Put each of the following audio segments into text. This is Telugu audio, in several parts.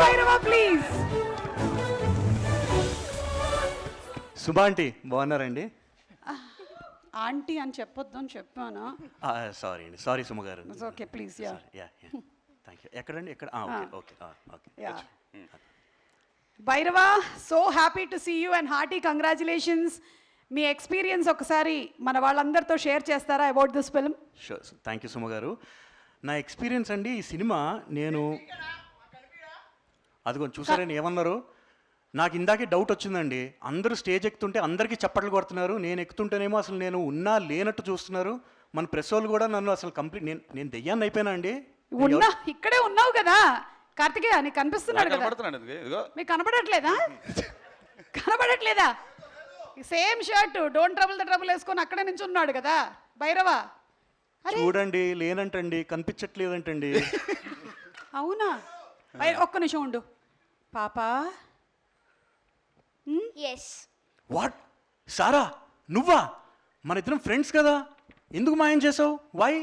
భైరవ ప్లీజ్. సుమా ఆంటీ బాగున్నారండి? ఆంటీ అని చెప్పొద్దు అని చెప్పాను. సారీ అండి, సారీ సుమ గారు. Okay please. Yeah yeah thank you. ఎక్కడండి? ఎక్కడ? Okay okay okay. Yeah Bhairava, so happy to see you and hearty congratulations. మీ ఎక్స్పీరియన్స్ ఒకసారి మన వాళ్ళందరితో షేర్ చేస్తారా about this film? Sure, thank you Suma గారు. నా ఎక్స్పీరియన్స్ అండి, ఈ సినిమా నేను అది కొంచెం చూసారని ఏమన్నారు, నాకు ఇందాకే డౌట్ వచ్చిందండి. అందరూ స్టేజ్ ఎక్కుతుంటే అందరికీ చప్పట్లు కొడుతున్నారు, నేను ఎక్కుతుంటేనేమో అసలు నేను ఉన్నా లేనట్టు చూస్తున్నారు. మన ప్రెస్ వాళ్ళు కూడా నన్ను అసలు కంప్లీట్ నేను దెయ్యాన్ని అయిపోయినా అండి. ఉన్నా ఇక్కడే ఉన్నావు కదా కార్తికేయ, నీకు కనిపిస్తున్నాడు కదా. ఇదిగో మీకు కనపడట్లేదా? కనపడట్లేదా? Same shirt don't trouble the trouble వేసుకొని అక్కడే నుంచి ఉన్నాడు కదా భైరవ. చూడండి, లేనంటండి, కనిపించట్లేదంటండి. అవునా? ఒక్క నిమిషం ఉండు పాపా. ఎస్. వాట్ సారా, నువ్వా? మన ఇద్దరం ఫ్రెండ్స్ కదా, ఎందుకు మాయం చేసావు? వై?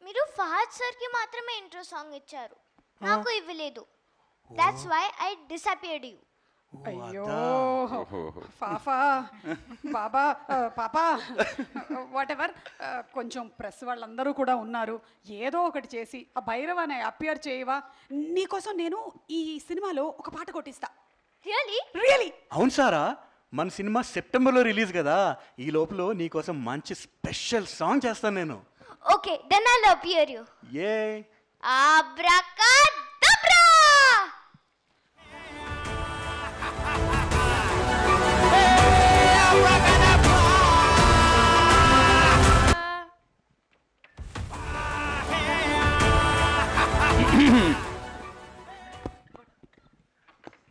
మీరు ఫహద్ సార్ కి మాత్రమే ఇంట్రో సాంగ్ ఇచ్చారు, నాకు ఇవ్వలేదు. That's why I disappeared you. అయ్యో పాపా బాబా పాపా వాట్ ఎవర్. కొంచెం ప్రెస్ వాళ్ళందరూ కూడా ఉన్నారు, ఏదో ఒకటి చేసి ఆ భైరవాన్ని అపియర్ చేయవా? నీకోసం నేను ఈ సినిమాలో ఒక పాట కొట్టిస్తా. రియల్లీ? రియలీ? అవును సారా, మన సినిమా సెప్టెంబర్లో రిలీజ్ కదా, ఈ లోపల నీకోసం మంచి స్పెషల్ సాంగ్ చేస్తాను నేను. Okay, then I'll appear you. ఏ అబ్రాకడబ్రా.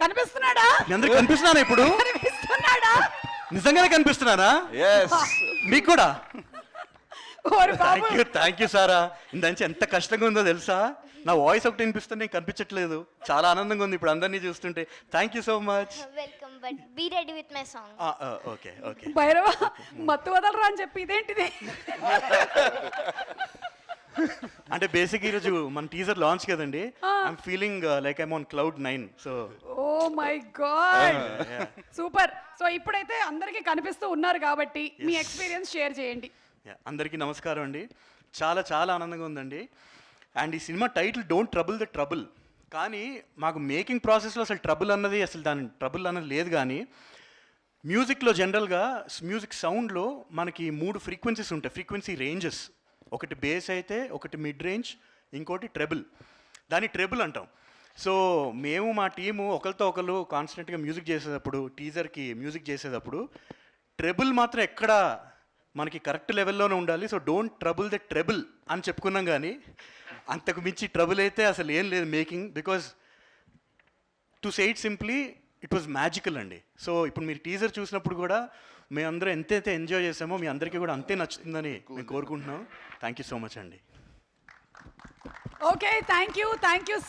కనిపిస్తున్నాడా? మీ అందరికి కనిపిస్తున్నానా ఇప్పుడు? కనిపిస్తున్నాడా? నిజంగానే కనిపిస్తున్నానా? ఎస్. మీకు కూడా? ఓరి బాబు. థ్యాంక్ యూ సారా. ఇందంచి ఎంత కష్టంగా ఉందో తెలుసా, నా వాయిస్ ఒకటి వినిపిస్తుంది, నేను కనిపించట్లేదు. చాలా ఆనందంగా ఉంది ఇప్పుడు అందరినీ చూస్తుంటే. Thank you so much. Welcome, but be ready with my song. Okay okay. Bhairava Mathu Vadalara అని చెప్పి ఇదేంటిది? అంటే బేసిక్ ఈరోజు మన టీజర్ లాంచ్ కదండి, I'm feeling like I'm on cloud 9. So oh my god, super. So ఇప్పుడైతే అందరికీ కనిపిస్తూ ఉన్నారు కాబట్టి మీ ఎక్స్పీరియన్స్ షేర్ చేయండి. అందరికీ నమస్కారం అండి. చాలా చాలా ఆనందంగా ఉందండి. అండ్ ఈ cinema title don't trouble the trouble, కానీ మాకు మేకింగ్ ప్రాసెస్లో అసలు ట్రబుల్ అన్నది, అసలు దాని ట్రబుల్ అన్నది లేదు. కానీ మ్యూజిక్లో జనరల్గా మ్యూజిక్ సౌండ్లో మనకి 3 ఫ్రీక్వెన్సీస్ ఉంటాయి, ఫ్రీక్వెన్సీ రేంజెస్. ఒకటి బేస్ అయితే, ఒకటి మిడ్ రేంజ్, ఇంకోటి ట్రెబుల్. దాన్ని ట్రెబుల్ అంటాం. సో మేము మా టీము ఒకరితో ఒకరు కాన్స్టెంట్గా మ్యూజిక్ చేసేటప్పుడు, టీజర్కి మ్యూజిక్ చేసేటప్పుడు ట్రెబుల్ మాత్రం ఎక్కడ మనకి కరెక్ట్ లెవెల్లోనే ఉండాలి. So don't trouble the treble అని చెప్పుకున్నాం, కానీ అంతకు మించి ట్రబుల్ అయితే అసలు ఏం లేదు making. Because to say it simply, it was magical అండి. సో ఇప్పుడు మీరు టీజర్ చూసినప్పుడు కూడా మేమందరం ఎంతైతే ఎంజాయ్ చేసామో మీ అందరికీ కూడా అంతే నచ్చుతుందని మేము కోరుకుంటున్నాం. థ్యాంక్ యూ సో మచ్ అండి. Okay, thank you